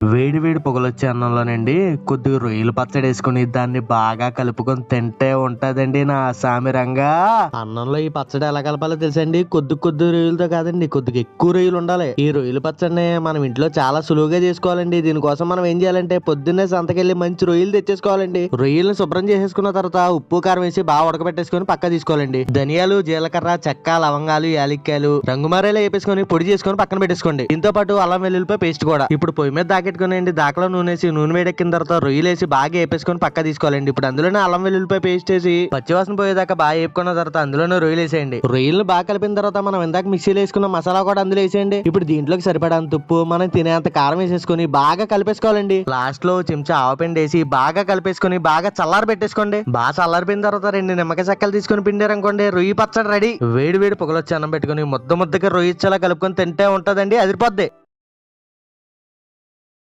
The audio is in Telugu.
వేడి వేడి పొగలొచ్చే అన్నంలోనండి కొద్దిగా రొయ్యల పచ్చడి వేసుకుని దాన్ని బాగా కలుపుకొని తింటే ఉంటదండి నా సామిరంగా. అన్నంలో ఈ పచ్చడి ఎలా కలపాలో తెలుసండి? కొద్ది కొద్ది రొయ్యలతో కాదండి, కొద్దిగా ఎక్కువ రొయ్యలు ఉండాలి. ఈ రొయ్యల పచ్చడిని మనం ఇంట్లో చాలా సులువుగా చేసుకోవాలండి. దీనికోసం మనం ఏం చేయాలంటే పొద్దున్నే సంతకెళ్ళి మంచి రొయ్యలు తెచ్చేసుకోవాలండి. రొయ్యలను శుభ్రం చేసేసుకున్న తర్వాత ఉప్పు కారం వేసి బాగా ఉడకబెట్టేసుకొని పక్క తీసుకోవాలండి. ధనియాలు, జీలకర్ర, చెక్క, లవంగాలు, యాలక్కాయలు, రంగుమారేలా వేపేసుకొని పొడి చేసుకొని పక్కన పెట్టేసుకోండి. దీంతో పాటు అల్లం వెల్లుల్లిపాయ పేస్ట్ కూడా. ఇప్పుడు పొయ్యి మీద దాకెట్టుకోనండి, దాకలో నూనెసి నూనె వేడెక్కిన తర్వాత రొయ్యలేసి బాగా వేపేసుకొని పక్క తీసుకోవాలండి. ఇప్పుడు అందులోనే అల్లం వెల్లుల్లిపాయ పేస్ట్ వేసి పచ్చివాసన పోయేదాకా బాగా వేపుకున్న తర్వాత అందులోనే రొయ్యలు వేసేయండి. రొయ్యలు బాగా కలిపిన తర్వాత మనం ఇందాక మిక్సీలో వేసుకున్న మసాలా కూడా అందులో వేసేయండి. ఇప్పుడు దీంట్లోకి సరిపడంత ఉప్పు, మనం తినేంత కారం వేసేసుకొని బాగా కలిపేసుకోవాలండి. లాస్ట్ లో చెంచా ఆవపిండి వేసి బాగా కలిపేసుకొని బాగా చల్లారి పెట్టేసుకోండి. బాగా చల్లారిపోయిన తర్వాత 2 నిమ్మకాయ చెక్కలు తీసుకొని పిండారనుకోండి, రొయ్యి పచ్చడి రెడీ. వేడి వేడి పొగలొచ్చి అన్నం పెట్టుకుని ముద్దగా రొయ్యచ్చలా కలుపుకొని తింటే ఉంటదండి, అదిరిపోద్ది.